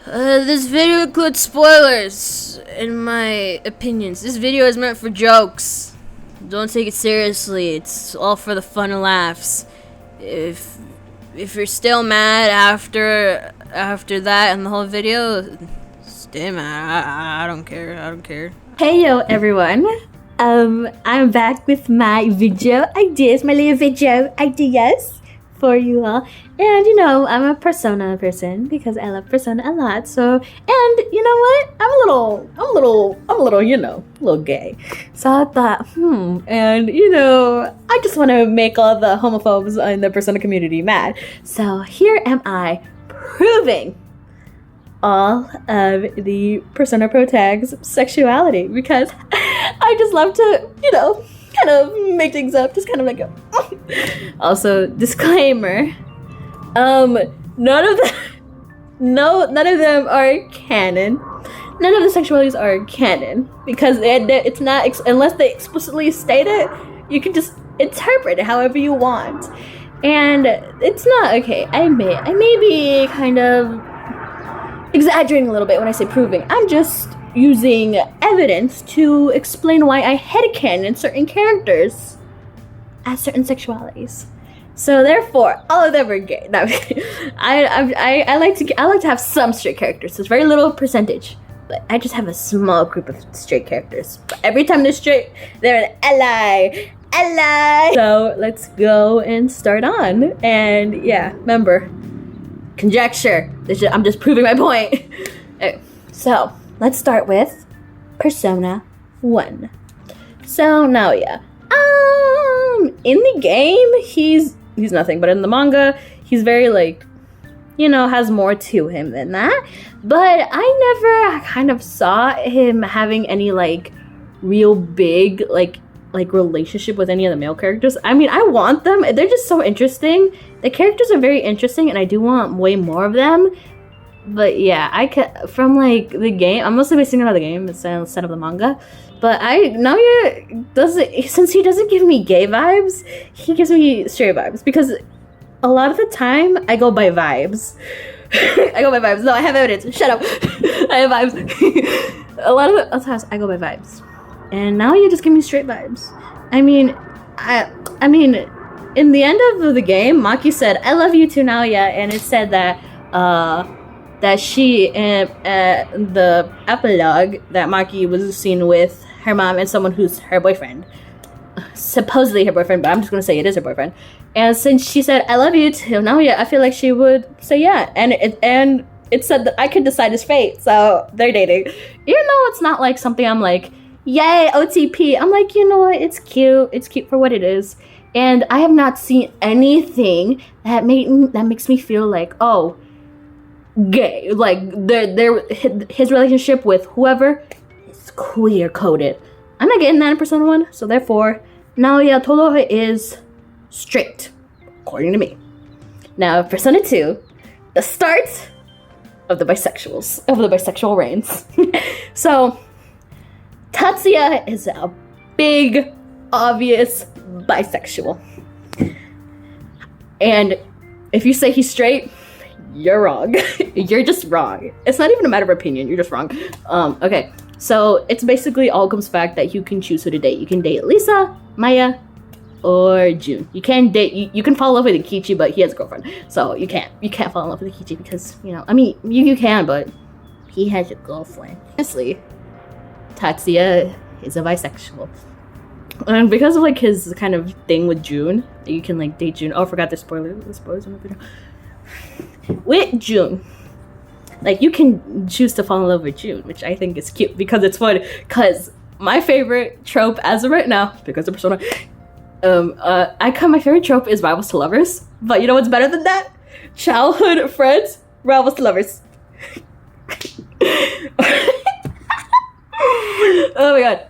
This video includes spoilers, in my opinions. This video is meant for jokes. Don't take it seriously. It's all for the fun and laughs. If you're still mad after that and the whole video, stay mad. I don't care. Hey yo everyone, I'm back with my video ideas, my little video ideas for you all. And you know, I'm a Persona person because I love Persona a lot. So, and you know what? I'm a little, you know, a little gay. So I thought, and you know, I just want to make all the homophobes in the Persona community mad. So here am I proving all of the Persona Protag's sexuality because I just love to, you know, kind of make things up, just kind of like a also, disclaimer, none of them are canon. None of the sexualities are canon because it's not, unless they explicitly state it, you can just interpret it however you want. And it's not, okay, I may be kind of exaggerating a little bit when I say proving. I'm just using evidence to explain why I headcanon certain characters as certain sexualities. So therefore, all of them are gay. No, I like to have some straight characters. It's very little percentage, but I just have a small group of straight characters. But every time they're straight, they're an ally. So let's go and start on. And yeah, remember, conjecture. I'm just proving my point. Okay, so let's start with Persona 1. So Naoya, in the game, he's nothing, but in the manga, he's very, like, you know, has more to him than that. But I never kind of saw him having any, like, real big, like relationship with any of the male characters. I mean, I want them. They're just so interesting. The characters are very interesting, and I do want way more of them. But yeah, from like the game, I'm mostly basing it on the game instead of the manga. But Naoya doesn't, since he doesn't give me gay vibes, he gives me straight vibes. Because a lot of the time, I go by vibes. No, I have evidence. Shut up. I have vibes. A lot of the times, I go by vibes. And now you just give me straight vibes. I mean, in the end of the game, Maki said, "I love you too, Naoya," and it said that she, the epilogue, that Maki was seen with her mom and someone who's her boyfriend. Supposedly her boyfriend, but I'm just gonna say it is her boyfriend. And since she said, "I love you too, Naoya," I feel like she would say yeah. And it said that I could decide his fate, so they're dating. Even though it's not like something I'm like, yay, OTP. I'm like, you know what? It's cute. It's cute for what it is. And I have not seen anything that makes me feel like, oh, gay. Like his relationship with whoever is queer coded. I'm not getting that in Persona 1, so therefore, Naoya Tolohe is straight, according to me. Now, Persona 2, the start of the bisexual reigns. So Tatsuya is a big, obvious bisexual. And if you say he's straight, you're wrong. You're just wrong. It's not even a matter of opinion, you're just wrong. Okay, so it's basically all comes back that you can choose who to date. You can date Lisa, Maya, or June. You can date, you can fall in love with Kichi, but he has a girlfriend. So you can't fall in love with Kichi because, you know, I mean, you can, but he has a girlfriend. Honestly, Tatsuya is a bisexual. And because of like his kind of thing with June, you can like date June. Oh, I forgot the spoilers in the video. With June, like you can choose to fall in love with June, which I think is cute because it's fun. Cause my favorite trope as of right now, because of Persona, my favorite trope is rivals to lovers. But you know what's better than that? Childhood friends, rivals to lovers. Oh my god.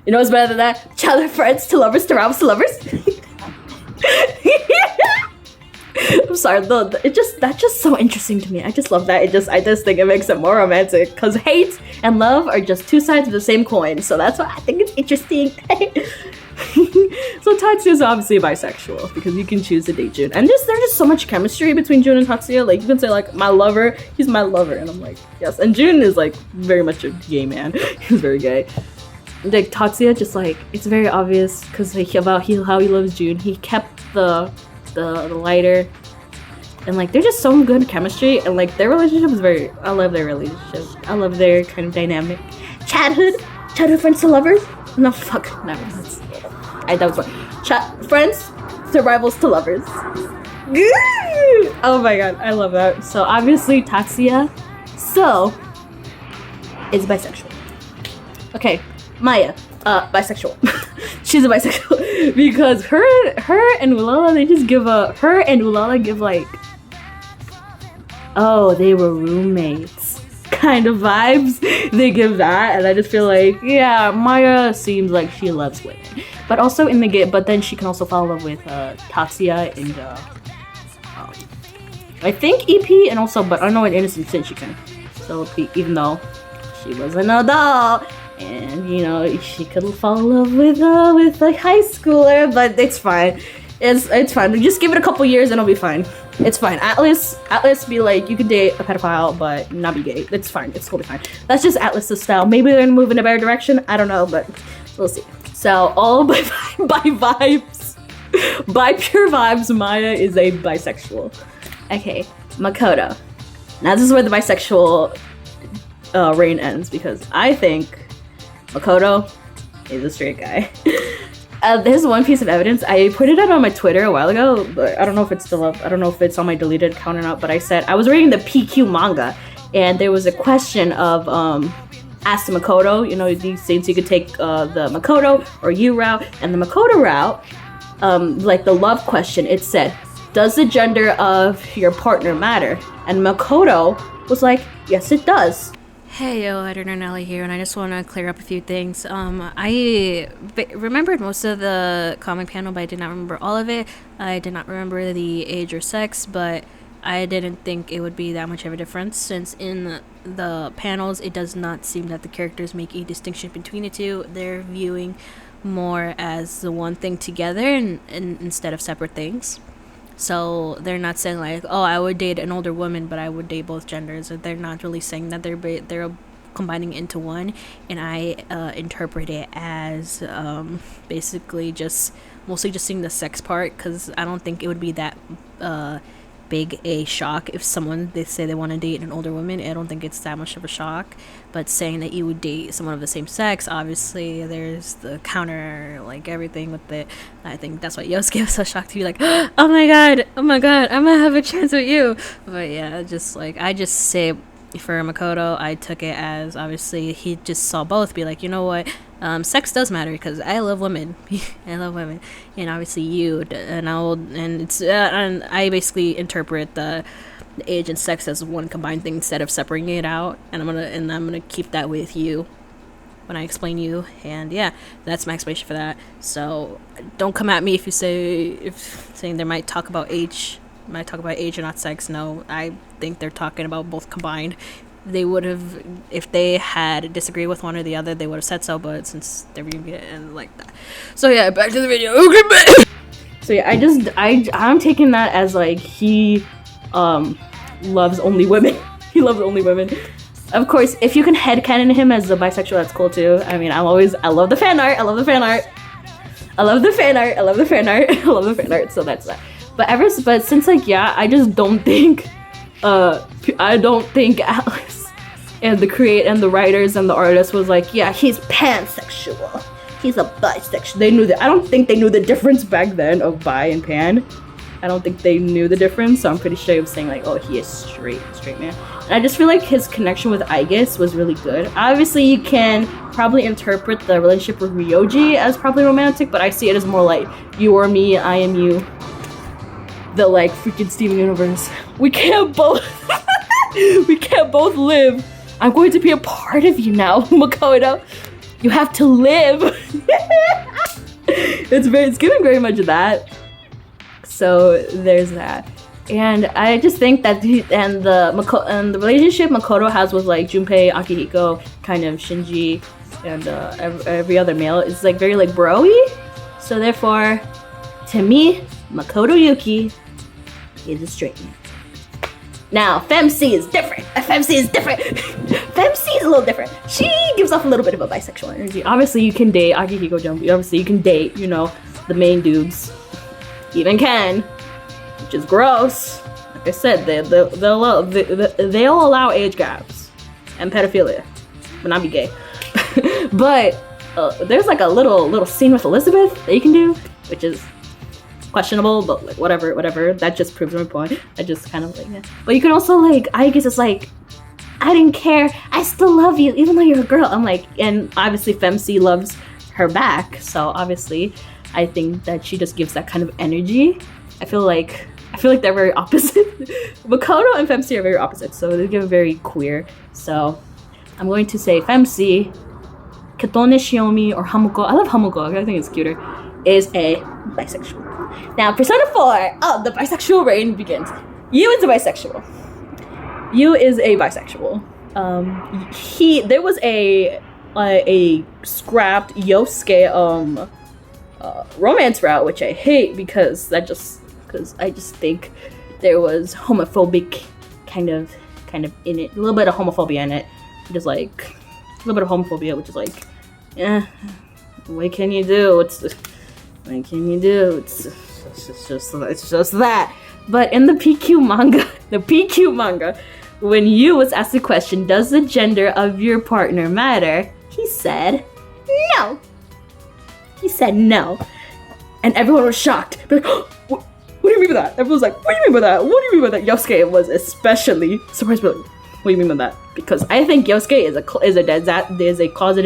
You know what's better than that? Childhood friends to lovers to rivals to lovers. I'm sorry, that's just so interesting to me. I just love that. I just think it makes it more romantic because hate and love are just two sides of the same coin. So that's why I think it's interesting. So Tatsuya is obviously bisexual because you can choose to date Jun, and there's just so much chemistry between Jun and Tatsuya. Like you can say like my lover, he's my lover, and I'm like yes. And Jun is like very much a gay man. He's very gay. Like Tatsuya, just like it's very obvious because like how he loves Jun. He kept the lighter, and like there's just so good chemistry, and like their relationship is very. I love their relationship. I love their kind of dynamic. Childhood friends to lovers. No fuck, never. That was one. Friends to rivals to lovers. Oh my god, I love that. So obviously Tatsuya, is bisexual. Okay, Maya, bisexual. She's a bisexual because her and Ulala, they just give her and Ulala give like, oh, they were roommates kind of vibes. They give that, and I just feel like, yeah, Maya seems like she loves women, but also in the game. But then she can also fall in love with Tatsuya and I think EP, and also, but I know in Innocent Sin she can. So even though she was an adult, and you know she could fall in love with a high schooler, but it's fine. It's fine. Just give it a couple years and it'll be fine. It's fine. Atlas be like, you can date a pedophile but not be gay. It's fine. It's totally fine. That's just Atlas's style. Maybe they're gonna move in a better direction. I don't know, but we'll see. So all by vibes, by pure vibes, Maya is a bisexual. Okay, Makoto. Now this is where the bisexual reign ends because I think Makoto is a straight guy. There's one piece of evidence. I put it out on my Twitter a while ago, but I don't know if it's still up. I don't know if it's on my deleted account or not, but I said, I was reading the PQ manga, and there was a question of, ask the Makoto, you know, these things you could take the Makoto or you route, and the Makoto route, like the love question, it said, does the gender of your partner matter? And Makoto was like, yes, it does. Hey yo, Editor Nelly here, and I just want to clear up a few things. I remembered most of the comic panel, but I did not remember all of it. I did not remember the age or sex, but I didn't think it would be that much of a difference, since in the panels, it does not seem that the characters make a distinction between the two. They're viewing more as the one thing together and instead of separate things. So they're not saying like, oh, I would date an older woman, but I would date both genders. Or they're not really saying that they're combining into one. And I interpret it as basically mostly just seeing the sex part, because I don't think it would be that big a shock if they say they want to date an older woman. I don't think it's that much of a shock. But saying that you would date someone of the same sex, obviously there's the counter, like everything with it. I think that's what Yosuke was so shocked to be like, oh my god, I'm gonna have a chance with you. But yeah, just like, I just say for Makoto, I took it as obviously he just saw both, be like, you know what, sex does matter because I love women. I love women, and obviously and I basically interpret the age and sex as one combined thing instead of separating it out, and I'm gonna keep that with you when I explain you. And yeah, that's my explanation for that. So don't come at me if saying they might talk about age or not sex. No, I think they're talking about both combined. They would have, if they had disagreed with one or the other, they would have said so, but since they're reading it and like that. So yeah, back to the video. Okay, so yeah, I'm taking that as like he loves only women. He loves only women. Of course, if you can headcanon him as a bisexual, that's cool too. I mean, I love the fan art. I love the fan art. So that's that. But since like, yeah, I just don't think Atlas and the writers and the artists was like, yeah, he's pansexual. He's a bisexual. They knew that. I don't think they knew the difference back then of bi and pan. I don't think they knew the difference, so I'm pretty sure he was saying like, oh, he is straight man. And I just feel like his connection with Aigis was really good. Obviously, you can probably interpret the relationship with Ryoji as probably romantic, but I see it as more like, you are me, I am you. The like freaking Steven Universe. We can't both live. I'm going to be a part of you now, Makoto. You have to live. It's giving very much of that. So there's that. And I just think that the relationship Makoto has with like Junpei, Akihiko, kind of Shinji, and every other male is like very like bro-y. So therefore, to me, Makoto Yuki is a straight man. Now, FemC is different. FemC is different. FemC is a little different. She gives off a little bit of a bisexual energy. Obviously, you can date Akihiko Junpei. Obviously, you can date, you know, the main dudes. Even Ken, which is gross. Like I said, they'll allow age gaps and pedophilia, but not be gay. But there's like a little scene with Elizabeth that you can do, which is questionable, but like whatever. That just proves my point. I just kind of like, yeah. But you can also like, I guess it's like, I didn't care. I still love you, even though you're a girl. I'm like, and obviously FemC loves her back, so obviously, I think that she just gives that kind of energy. I feel like they're very opposite. Makoto and FemC are very opposite, so they give very queer. So I'm going to say FemC, Ketone Shiomi, or Hamuko. I love Hamuko. I think it's cuter. Is a bisexual. Now, Persona 4. Oh, the bisexual reign begins. Yu is a bisexual. There was a scrapped Yosuke romance route, which I hate because I just think there was homophobic kind of in it, a little bit of homophobia in it, just like a little bit of homophobia, which is like, yeah, what can you do? It's just that. But in the PQ manga, when Yu was asked the question, does the gender of your partner matter? He said no. And everyone was shocked. Like, what do you mean by that? Everyone was like, what do you mean by that? What do you mean by that? Yosuke was especially surprised by, what do you mean by that? Because I think Yosuke is a closeted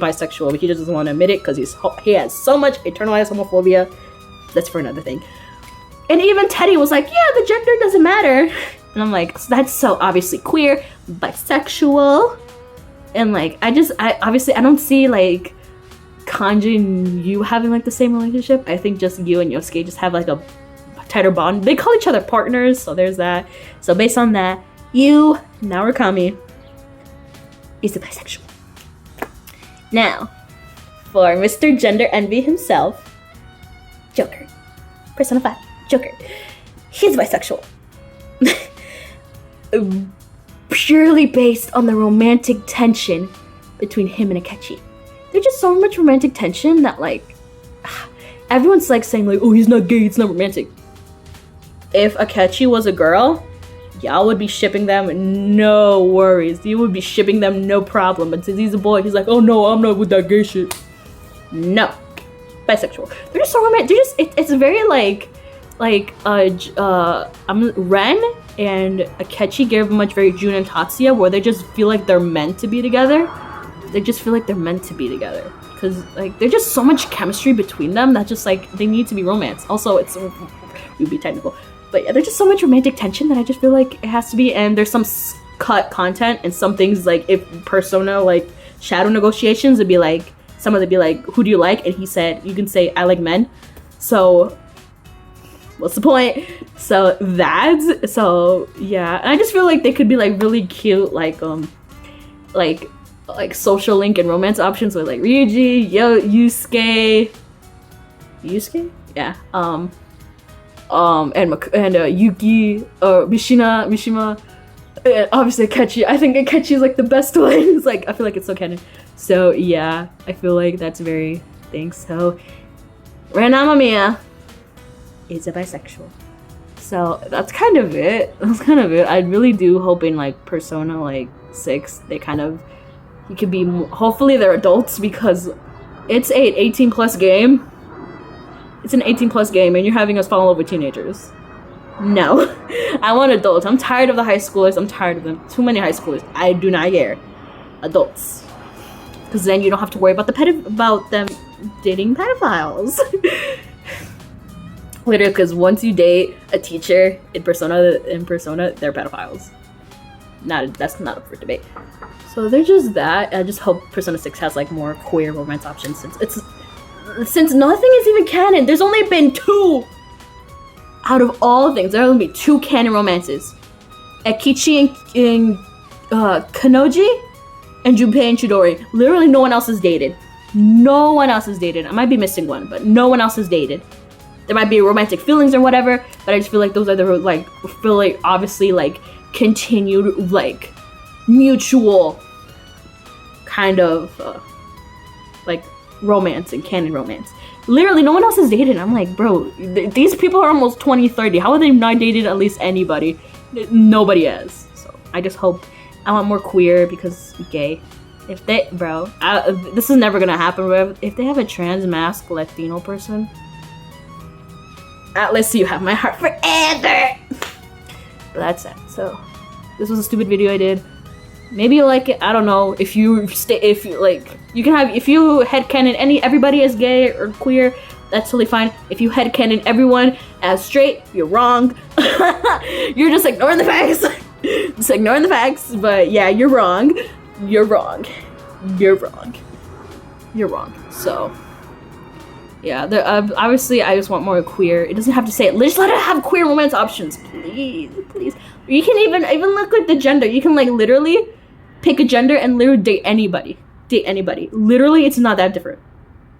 bisexual, but he just doesn't want to admit it because he has so much internalized homophobia. That's for another thing. And even Teddy was like, yeah, the gender doesn't matter. And I'm like, so that's so obviously queer, bisexual. And like, I don't see like Kanji and Yu having like the same relationship. I think just Yu and Yosuke just have like a tighter bond. They call each other partners, so there's that. So based on that, Yu Narukami is a bisexual. Now, for Mr. Gender Envy himself, Joker. Persona 5, Joker. He's bisexual. Purely based on the romantic tension between him and Akechi. There's just so much romantic tension that like everyone's like saying like, oh, he's not gay, it's not romantic. If Akechi was a girl, y'all would be shipping them, no worries. You would be shipping them, no problem. But since he's a boy, he's like, oh no, I'm not with that gay shit. No, bisexual. They're just so romantic. It's very like Ren and Akechi give much very Jun and Tatsuya, where they just feel like they're meant to be together. Because like there's just so much chemistry between them that just like they need to be romance. Also, we'd be technical, but yeah, there's just so much romantic tension that I just feel like it has to be. And there's some cut content and some things like if Persona like shadow negotiations, it'd be like someone would be like, who do you like? And he said, you can say I like men. So what's the point? So yeah, and I just feel like they could be like really cute like social link and romance options with like Ryuji, Yusuke, yeah, and Yuki, Mishima, and obviously Akechi. I think Akechi is like the best one. It's like I feel like it's so canon. So yeah, I feel like that's very thing. So Ren Amamiya is a bisexual. So that's kind of it. I really do hope in like Persona like 6 they kind of you could be hopefully they're adults because it's an 18 plus game. It's an 18 plus game and you're having us fall in love with teenagers. No. I want adults. I'm tired of the high schoolers. I'm tired of them. Too many high schoolers. I do not care. Adults. Because then you don't have to worry about about them dating pedophiles. Literally, because once you date a teacher in Persona, they're pedophiles. That's not up for debate. So they're just that. I just hope Persona 6 has like more queer romance options since nothing is even canon. There's only been 2 out of all things, there are only 2 canon romances. Ekichi and Kanoji, and Junpei and Chidori. Literally no one else is dated. No one else is dated. I might be missing one, but no one else is dated. There might be romantic feelings or whatever, but I just feel like those are the, like, feel like, obviously, like, continued, like, mutual kind of, like, romance and canon romance. Literally, no one else is dated. I'm like, bro, these people are almost 20, 30. How have they not dated at least anybody? Nobody has. So, I just hope, I want more queer because gay. If they, bro, this is never gonna happen, bro. If they have a trans mask Latino person, at least you have my heart forever. But that's it. So, this was a stupid video I did. Maybe you like it. I don't know. If you like, you can have, if you headcanon everybody as gay or queer, that's totally fine. If you headcanon everyone as straight, you're wrong. You're just ignoring the facts. Just ignoring the facts. But yeah, you're wrong. You're wrong. You're wrong. You're wrong. So, yeah, obviously I just want more queer. It doesn't have to say it. Just let it have queer romance options, please, please. You can even look like the gender. You can like literally pick a gender and literally date anybody. Date anybody. Literally, it's not that different.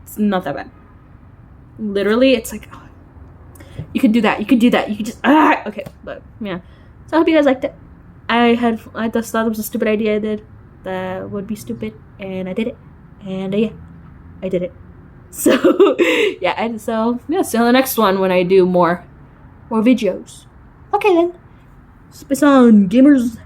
It's not that bad. Literally, it's like, oh, you could do that. You could do that. You could just okay. But yeah, so I hope you guys liked it. I just thought it was a stupid idea I did. That would be stupid, and I did it, and yeah, I did it. So yeah, and so yeah, see you on the next one when I do more videos. Okay then, spit on gamers.